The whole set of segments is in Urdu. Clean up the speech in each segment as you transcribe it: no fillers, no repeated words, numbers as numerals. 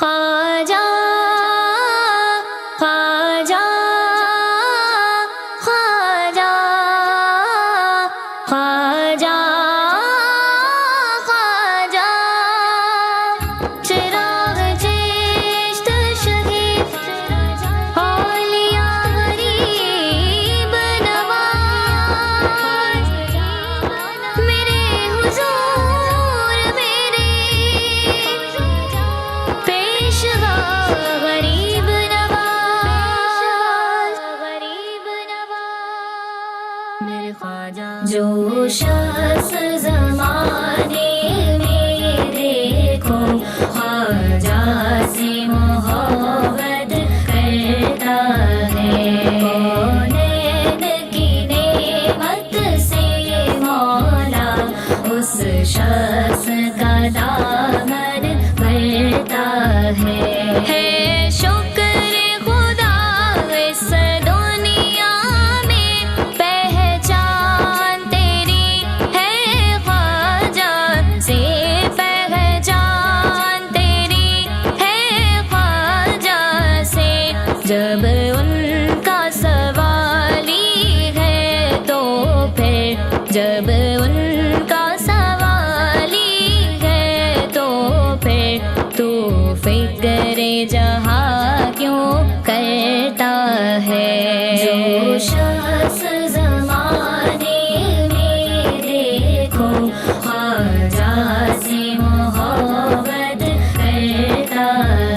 خواجہ خواجہ خواجہ خواجہ خواجہ چراغ چشت شہید اولیاء غریب نواز میرے حضور میرے پیشوا غریب نواز میرے خواجہ جو شخص زمانے میں دیکھو خواجہ سے محبت کرتا ہے کونین کی نعمت سے مولا اس شخص کا دامن بھرتا ہے شکر خدا اس دنیا میں پہچان تیری ہے خواجہ سے پہچان تیری ہے خواجہ سے جب ان کا سوالی ہے تو پھر جب ان کا سوالی ہے تو پھر تو فکر جہاں کیوں کرتا ہے جو شخص زمانے میں دیکھو خواجہ سے محبت کرتا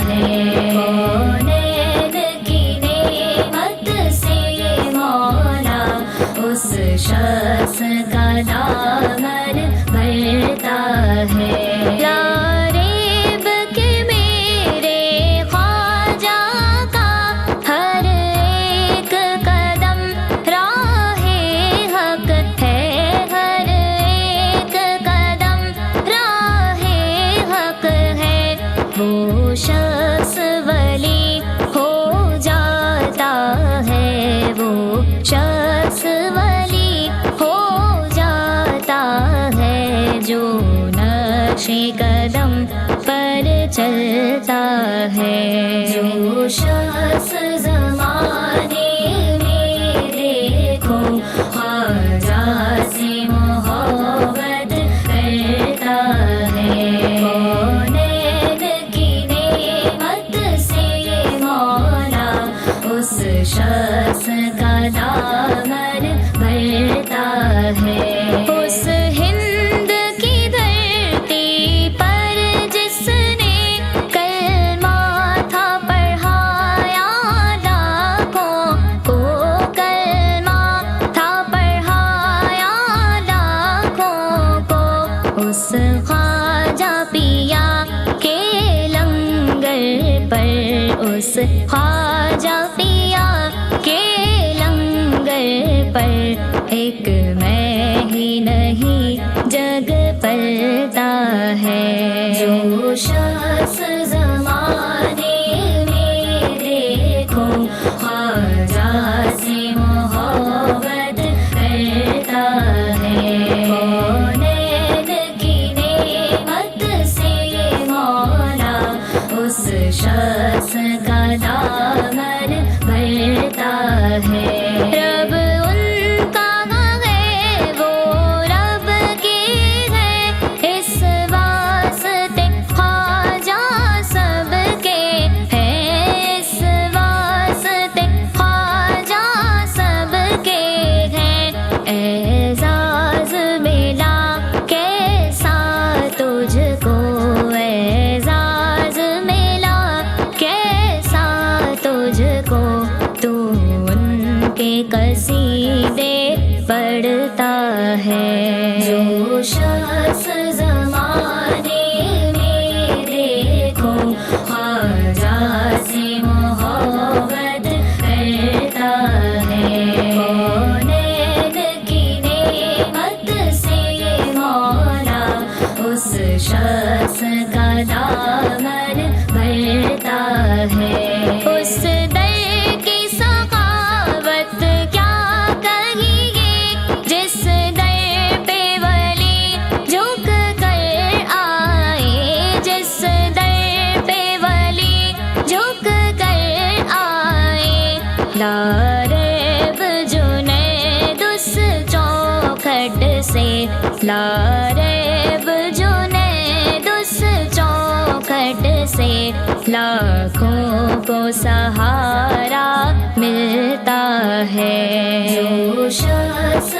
ہے کونین کی نعمت سے مولا اس شخص کا دامن بھرتا ہے لا ریب کہ میرے خواجہ کا ہر ایک قدم راہ حق ہے ہر ایک قدم راہ حق ہے وہ شخص ولی ہو جاتا ہے وہ شخص ولی ہو جاتا ہے جو نقش قدم پر چلتا ہے جو شخص زمانے میں دیکھو خواجہ سے محبت کرتا ہے کونین کی نعمت سے مولا اس شخص کا دامن بھرتا ہے اس ہند کی دھرتی پر جس نے کلمہ تھا پڑھایا لاکھوں کو کلمہ تھا پڑھایا لاکھوں کو اس خواجہ پیا کے لنگر پر اس خواجہ پیا کے لنگر پر ایک میں ہی نہیں جگ پلتا ہے جو شخص زمانے میں دیکھو خواجہ سے محبت کرتا ہے کونین کی نعمت سے مولا اس شخص کا دامن بھرتا ہے رب ان کا ہے وہ رب کی ہے اس واسطے خواجہ سب کے ہیں اس واسطے خواجہ سب کے ہیں اعزاز ملا کیسا تجھ کو اعزاز ملا کیسا تجھ کو تو ان کے جھک کر آئے لا ریب جنید اس چوکھٹ سے، لا ریب جنید اس چوکھٹ سے، لاکھوں کو سہارا ملتا ہے۔ جو شخص